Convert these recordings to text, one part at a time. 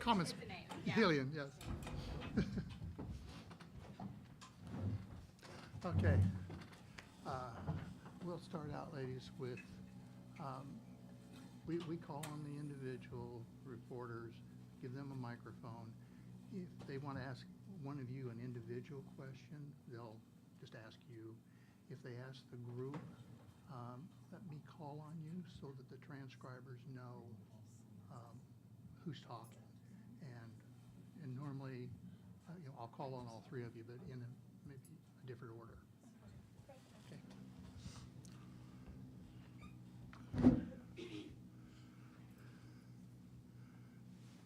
comments. Say the name, yeah. Helion, yes. Okay. We'll start out, ladies, with, we call on the individual reporters, give them a microphone. If they want to ask one of you an individual question, they'll just ask you. If they ask the group, let me call on you so that the transcribers know who's talking. And normally, I'll call on all three of you, but in maybe a different order. Okay.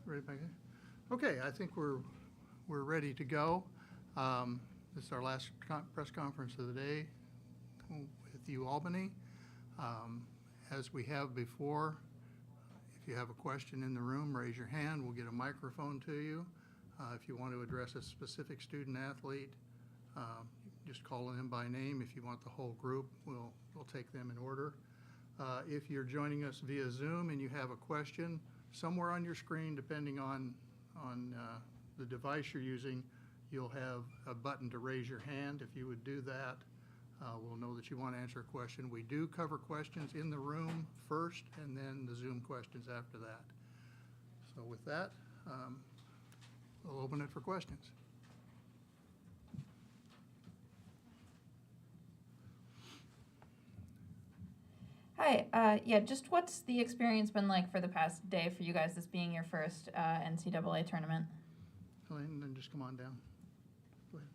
Ready, Becca? Okay, I think we're ready to go. This is our last press conference of the day with you, Albany. As we have before, if you have a question in the room, raise your hand. We'll get a microphone to you. If you want to address a specific student athlete, just call them by name. If you want the whole group, we'll take them in order. If you're joining us via Zoom and you have a question, somewhere on your screen, depending on the device you're using, you'll have a button to raise your hand. If you would do that, we'll know that you want to answer a question. We do cover questions in the room first and then the Zoom questions after that. So with that, we'll open it for questions. Hi, yeah, just what's the experience been like for the past day for you guys, this being your first NCAA tournament? Helene, then just come on down. Go ahead.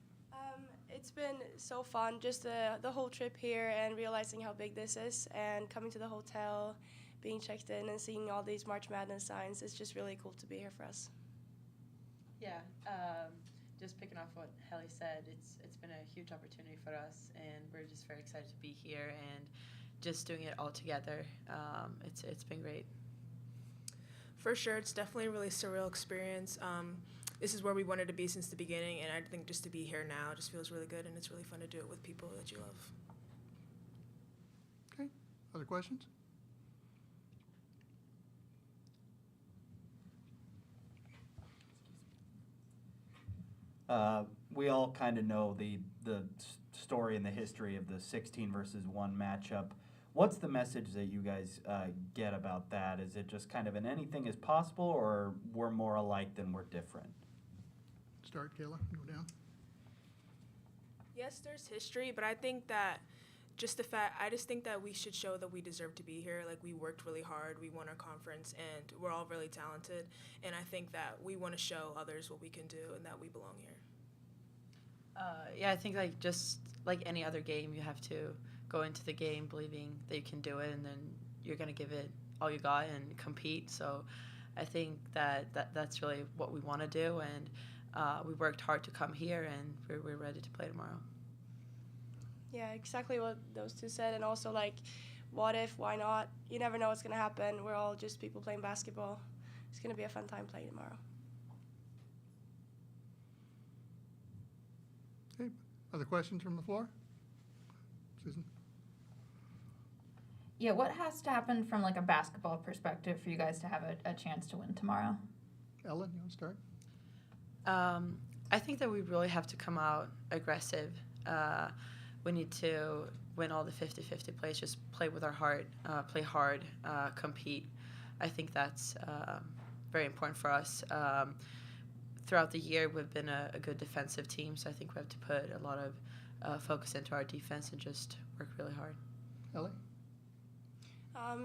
It's been so fun, just the whole trip here and realizing how big this is and coming to the hotel, being checked in and seeing all these March Madness signs. It's just really cool to be here for us. Yeah, just picking off what Helly said, it's been a huge opportunity for us, and we're just very excited to be here and just doing it all together. It's been great. For sure, it's definitely a really surreal experience. This is where we wanted to be since the beginning, and I think just to be here now just feels really good, and it's really fun to do it with people that you love. Okay, other questions? We all kind of know the story and the history of the 16 versus 1 matchup. What's the message that you guys get about that? Is it just kind of an anything is possible, or we're more alike than we're different? Start, Kayla, go down. Yes, there's history, but I think that I just think that we should show that we deserve to be here. Like, we worked really hard, we won our conference, and we're all really talented. And I think that we want to show others what we can do and that we belong here. Yeah, I think just like any other game, you have to go into the game believing that you can do it, and then you're going to give it all you got and compete. So I think that's really what we want to do, and we worked hard to come here, and we're ready to play tomorrow. Yeah, exactly what those two said. And also, like, what if, why not? You never know what's going to happen. We're all just people playing basketball. It's going to be a fun time playing tomorrow. Okay, other questions from the floor? Susan? Yeah, what has to happen from like a basketball perspective for you guys to have a chance to win tomorrow? Ellen, you want to start? I think that we really have to come out aggressive. We need to win all the 50-50 plays, just play with our heart, play hard, compete. I think that's very important for us. Throughout the year, we've been a good defensive team, so I think we have to put a lot of focus into our defense and just work really hard. Ellie?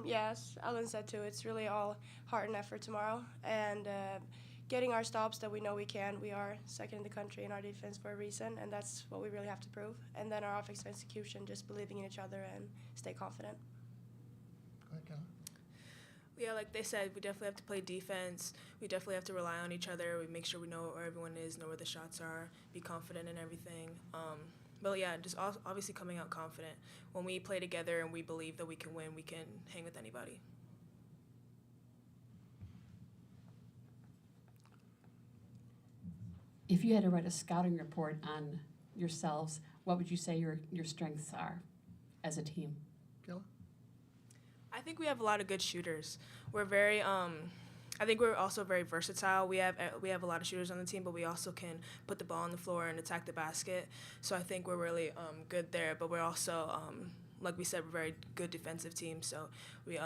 Yes, Ellen said too, it's really all heart and effort tomorrow. And getting our stops that we know we can. We are second in the country in our defense for a reason, and that's what we really have to prove. And then our offensive execution, just believing in each other and stay confident. Go ahead, Kayla. Yeah, like they said, we definitely have to play defense. We definitely have to rely on each other. We make sure we know where everyone is, know where the shots are, be confident in everything. But yeah, just obviously coming out confident. When we play together and we believe that we can win, we can hang with anybody. If you had to write a scouting report on yourselves, what would you say your strengths are as a team? Kayla? I think we have a lot of good shooters. We're very, I think we're also very versatile. We have a lot of shooters on the team, but we also can put the ball on the floor and attack the basket. So I think we're really good there. But we're also, like we said, we're a very good defensive team. So we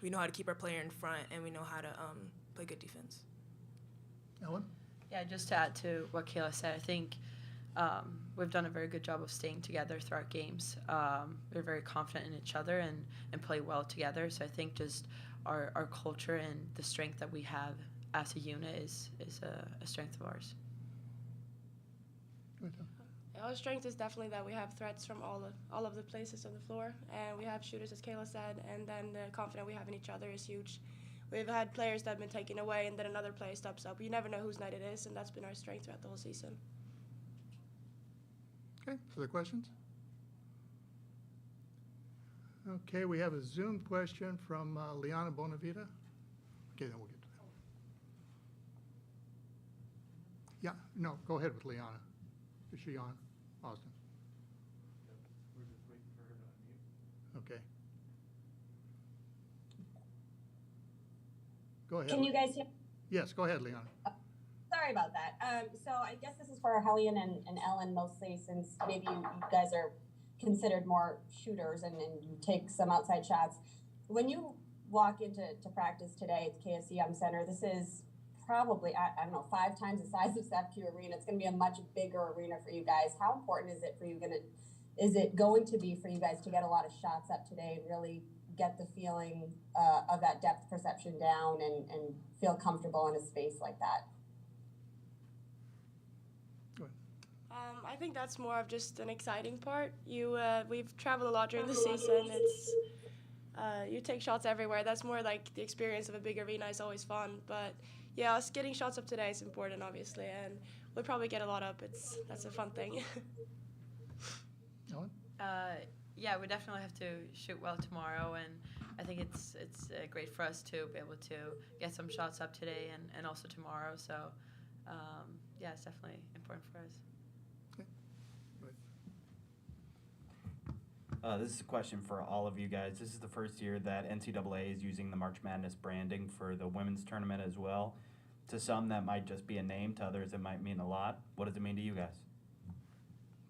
know how to keep our player in front, and we know how to play good defense. Ellen? Yeah, just to add to what Kayla said, I think we've done a very good job of staying together throughout games. We're very confident in each other and play well together. So I think just our culture and the strength that we have as a unit is a strength of ours. Go ahead, Tom. Our strength is definitely that we have threats from all of the places on the floor, and we have shooters, as Kayla said, and then the confidence we have in each other is huge. We've had players that have been taken away, and then another player steps up. You never know whose night it is, and that's been our strength throughout the whole season. Okay, further questions? Okay, we have a Zoom question from Liana Bonavita. Okay, then we'll get to that one. Yeah, no, go ahead with Liana. Is she on? Austin? We're just waiting for her to unmute. Okay. Go ahead. Can you guys hear? Yes, go ahead, Liana. Sorry about that. So I guess this is for Hellion and Ellen mostly, since maybe you guys are considered more shooters and you take some outside shots. When you walk into practice today at the KSEM Center, this is probably, I don't know, 5 times the size of SAPQ Arena. It's going to be a much bigger arena for you guys. How important is it for you? Is it going to be for you guys to get a lot of shots up today and really get the feeling of that depth perception down and feel comfortable in a space like that? I think that's more of just an exciting part. We've traveled a lot during the season. It's you take shots everywhere. That's more like the experience of a big arena is always fun. But yeah, us getting shots up today is important, obviously, and we'll probably get a lot up. That's a fun thing. Ellen? Yeah, we definitely have to shoot well tomorrow, and I think it's great for us to be able to get some shots up today and also tomorrow. So yeah, it's definitely important for us. This is a question for all of you guys. This is the first year that NCAA is using the March Madness branding for the women's tournament as well. To some, that might just be a name. To others, it might mean a lot. What does it mean to you guys?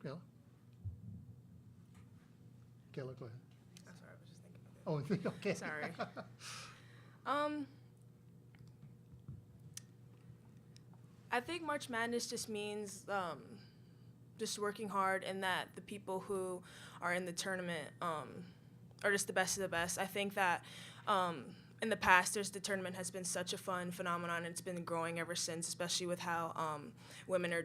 Kayla? Kayla, go ahead. I'm sorry, I was just thinking about that. Oh, okay. Sorry. I think March Madness just means just working hard, and that the people who are in the tournament are just the best of the best. I think that in the past, the tournament has been such a fun phenomenon, and it's been growing ever since, especially with how women are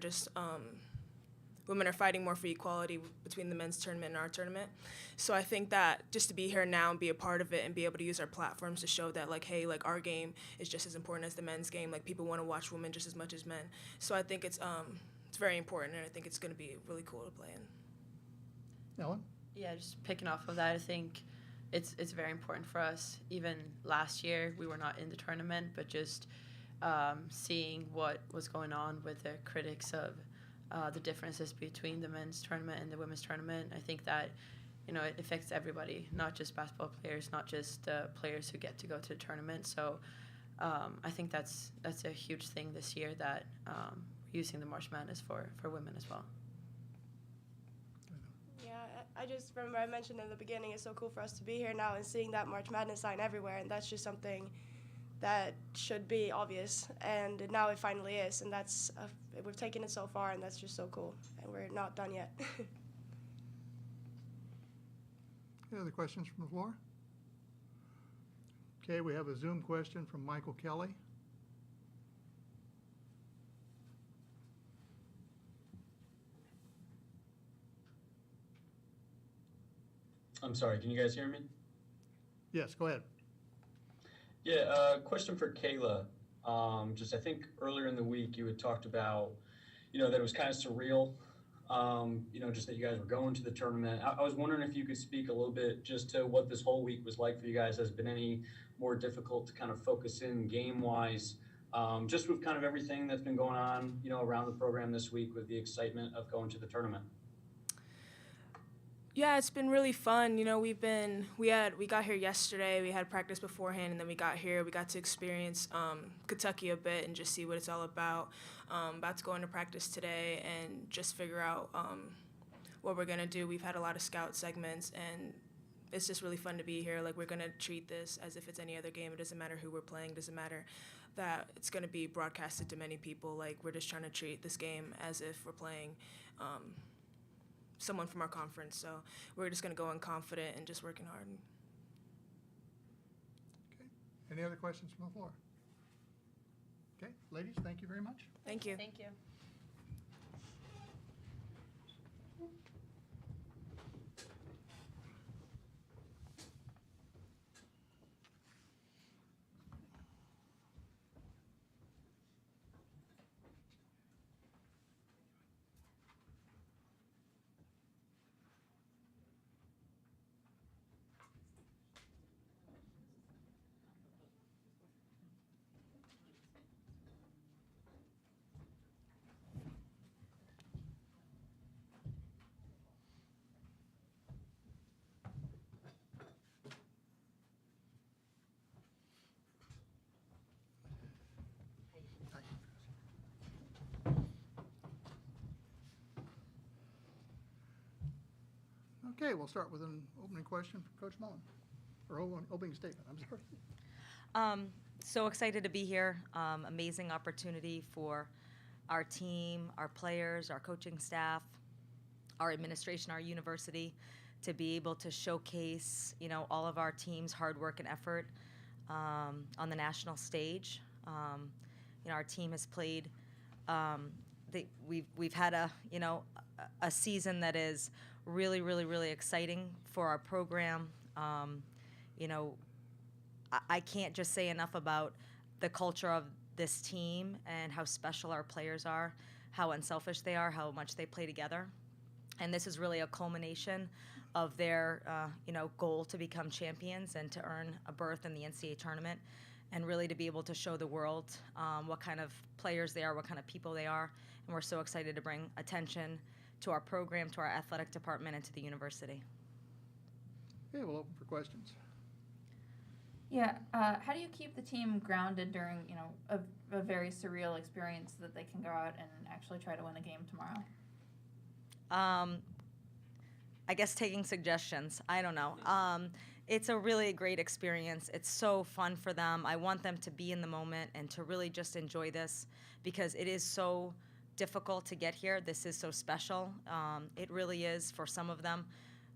fighting more for equality between the men's tournament and our tournament. So I think that just to be here now and be a part of it and be able to use our platforms to show that, like, hey, like, our game is just as important as the men's game. Like, people want to watch women just as much as men. So I think it's very important, and I think it's going to be really cool to play in. Ellen? Yeah, just picking off of that, I think it's very important for us. Even last year, we were not in the tournament, but just seeing what was going on with the critics of the differences between the men's tournament and the women's tournament. I think that, it affects everybody, not just basketball players, not just players who get to go to the tournament. So I think that's a huge thing this year, that using the March Madness for women as well. Yeah, I just remember I mentioned in the beginning, it's so cool for us to be here now and seeing that March Madness sign everywhere, and that's just something that should be obvious, and now it finally is, and we've taken it so far, and that's just so cool, and we're not done yet. Any other questions from the floor? Okay, we have a Zoom question from Michael Kelly. I'm sorry, can you guys hear me? Yes, go ahead. Yeah, question for Kayla. I think earlier in the week you had talked about, that it was kind of surreal, just that you guys were going to the tournament. I was wondering if you could speak a little bit just to what this whole week was like for you guys. Has it been any more difficult to kind of focus in game-wise, just with kind of everything that's been going on, around the program this week with the excitement of going to the tournament? Yeah, it's been really fun. You know, we got here yesterday. We had practice beforehand, and then we got here. We got to experience Kentucky a bit and just see what it's all about. About to go into practice today and just figure out what we're gonna do. We've had a lot of scout segments, and it's just really fun to be here. Like, we're gonna treat this as if it's any other game. It doesn't matter who we're playing. It doesn't matter that it's gonna be broadcasted to many people. Like, we're just trying to treat this game as if we're playing someone from our conference. So we're just going to go in confident and just working hard. Okay. Any other questions from the floor? Okay, ladies, thank you very much. Thank you. Thank you. Okay, we'll start with an opening question for Coach Mullen, or opening statement, I'm sorry. So excited to be here. Amazing opportunity for our team, our players, our coaching staff, our administration, our university, to be able to showcase, you know, all of our team's hard work and effort on the national stage. You know, our team has played. We've had a season that is really exciting for our program. You know, I can't just say enough about the culture of this team and how special our players are, how unselfish they are, how much they play together. And this is really a culmination of their, goal to become champions and to earn a berth in the NCAA tournament, and really to be able to show the world what kind of players they are, what kind of people they are. And we're so excited to bring attention to our program, to our athletic department, and to the university. Okay, we'll open for questions. Yeah, how do you keep the team grounded during, you know, a very surreal experience so that they can go out and actually try to win a game tomorrow? I guess taking suggestions. I don't know. It's a really great experience. It's so fun for them. I want them to be in the moment and to really just enjoy this, because it is so difficult to get here. This is so special. It really is for some of them.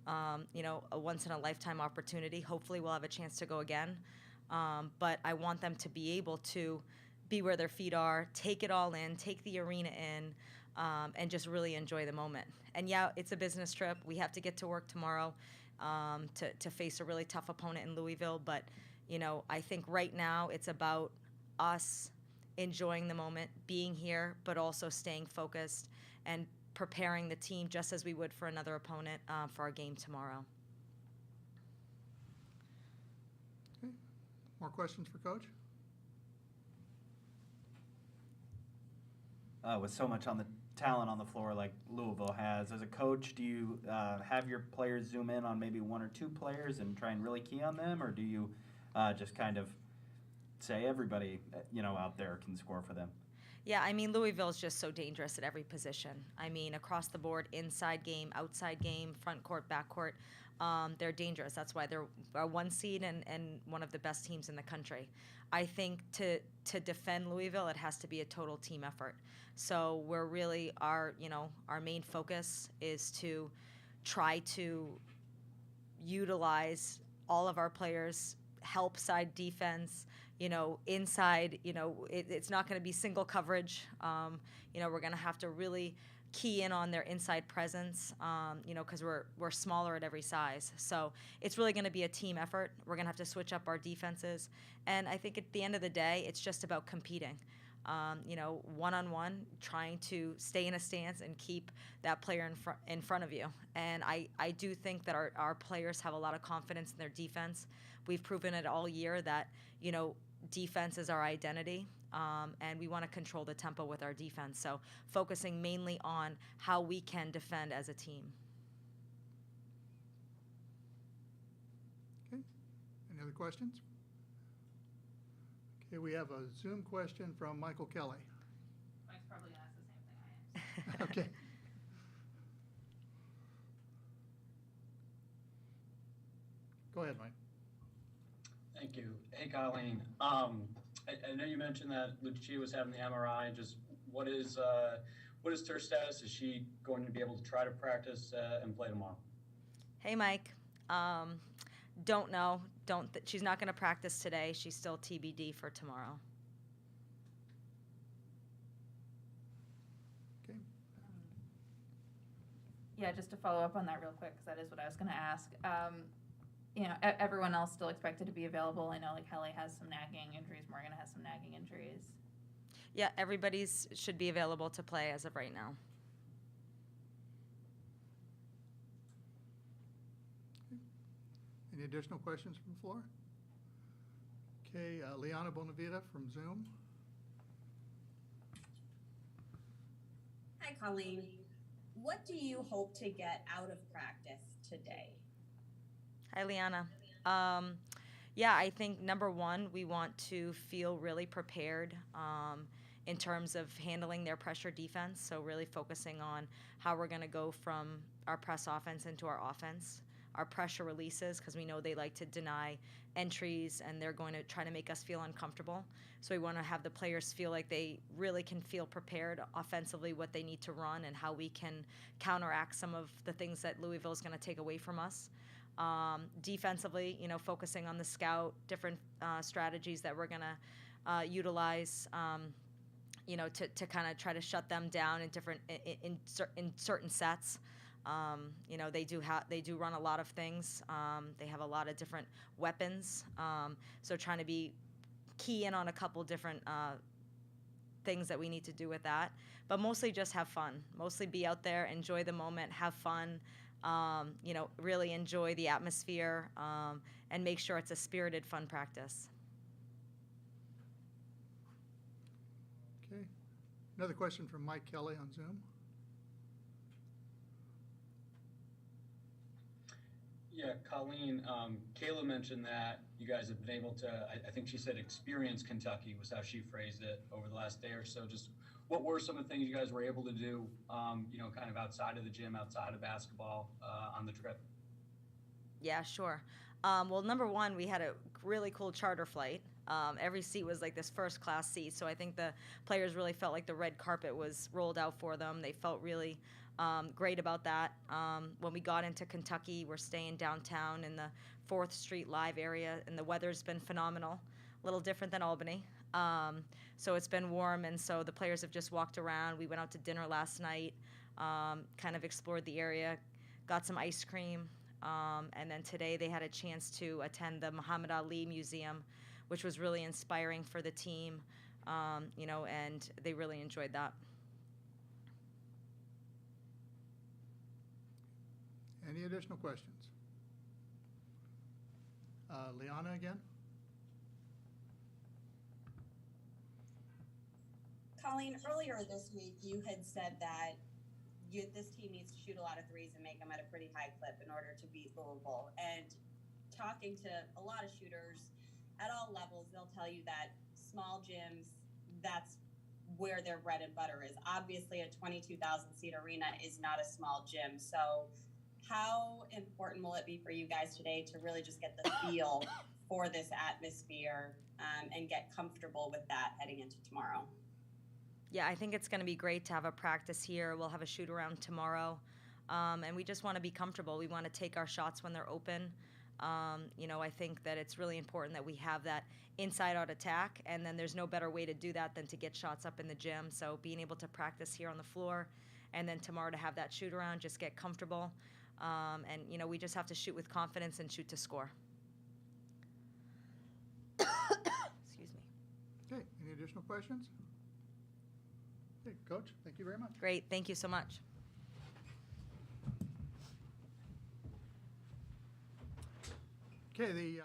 A once-in-a-lifetime opportunity. Hopefully we'll have a chance to go again. But I want them to be able to be where their feet are, take it all in, take the arena in, and just really enjoy the moment. And yeah, it's a business trip. We have to get to work tomorrow to face a really tough opponent in Louisville. But, you know, I think right now it's about us enjoying the moment, being here, but also staying focused and preparing the team just as we would for another opponent for our game tomorrow. Okay. More questions for Coach? With so much on the talent on the floor like Louisville has, as a coach, do you have your players zoom in on maybe one or two players and try and really key on them, or do you just kind of say everybody out there can score for them? Yeah, I mean, Louisville is just so dangerous at every position. I mean, across the board, inside game, outside game, front court, back court, they're dangerous. That's why they're a 1 seed and one of the best teams in the country. I think to defend Louisville, it has to be a total team effort. So we're really, our main focus is to try to utilize all of our players, help side defense, inside, it's not going to be single coverage. We're going to have to really key in on their inside presence, because we're smaller at every size. So it's really going to be a team effort. We're going to have to switch up our defenses. And I think at the end of the day, it's just about competing. One-on-one, trying to stay in a stance and keep that player in front of you. And I do think that our players have a lot of confidence in their defense. We've proven it all year that, defense is our identity, and we want to control the tempo with our defense. So focusing mainly on how we can defend as a team. questions? Okay, we have a Zoom question from Michael Kelly. Mike's probably gonna ask the same thing I am. Okay. Go ahead, Mike. Thank you. Hey, Colleen. I know you mentioned that Lucia was having the MRI. Just what is her status? Is she going to be able to try to practice and play tomorrow? Hey, Mike. Don't know. She's not going to practice today. She's still TBD for tomorrow. Okay. Yeah, just to follow up on that real quick, because that is what I was going to ask. You know, everyone else still expected to be available. I know, like, Helly has some nagging injuries. Morgan has some nagging injuries. Yeah, everybody's should be available to play as of right now. Any additional questions from the floor? Okay, Liana Bonavita from Zoom. Hi, Colleen. What do you hope to get out of practice today? Hi, Liana. Yeah, I think number one, we want to feel really prepared in terms of handling their pressure defense. So really focusing on how we're going to go from our press offense into our offense, our pressure releases, because we know they like to deny entries and they're going to try to make us feel uncomfortable. So we want to have the players feel like they really can feel prepared offensively, what they need to run and how we can counteract some of the things that Louisville is going to take away from us. Defensively, you know, focusing on the scout, different strategies that we're going to utilize, you know, to kind of try to shut them down in different in certain sets. You know, they do run a lot of things. They have a lot of different weapons. So trying to be key in on a couple different things that we need to do with that. But mostly just have fun. Mostly be out there, enjoy the moment, have fun. You know, really enjoy the atmosphere and make sure it's a spirited, fun practice. Okay. Another question from Mike Kelly on Zoom. Yeah, Colleen, Kayla mentioned that you guys have been able to, I think she said experience Kentucky was how she phrased it over the last day or so. Just what were some of the things you guys were able to do, you know, kind of outside of the gym, outside of basketball on the trip? Yeah, sure. Well, number one, we had a really cool charter flight. Every seat was like this first class seat. So I think the players really felt like the red carpet was rolled out for them. They felt really great about that. When we got into Kentucky, we're staying downtown in the 4th Street Live area, and the weather's been phenomenal. A little different than Albany. So it's been warm, and so the players have just walked around. We went out to dinner last night, kind of explored the area, got some ice cream, and then today they had a chance to attend the Muhammad Ali Museum, which was really inspiring for the team, you know, and they really enjoyed that. Any additional questions? Liana again? Colleen, earlier this week, you had said that this team needs to shoot a lot of threes and make them at a pretty high clip in order to beat Louisville. And talking to a lot of shooters at all levels, they'll tell you that small gyms, that's where their bread and butter is. Obviously, a 22,000 seat arena is not a small gym. So how important will it be for you guys today to really just get the feel for this atmosphere and get comfortable with that heading into tomorrow? Yeah, I think it's going to be great to have a practice here. We'll have a shoot around tomorrow. And we just want to be comfortable. We want to take our shots when they're open. You know, I think that it's really important that we have that inside-out attack, and then there's no better way to do that than to get shots up in the gym. So being able to practice here on the floor, and then tomorrow to have that shoot around, just get comfortable. And, you know, we just have to shoot with confidence and shoot to score. Excuse me. Okay, any additional questions? Okay, Coach, thank you very much. Great, thank you so much. Okay, the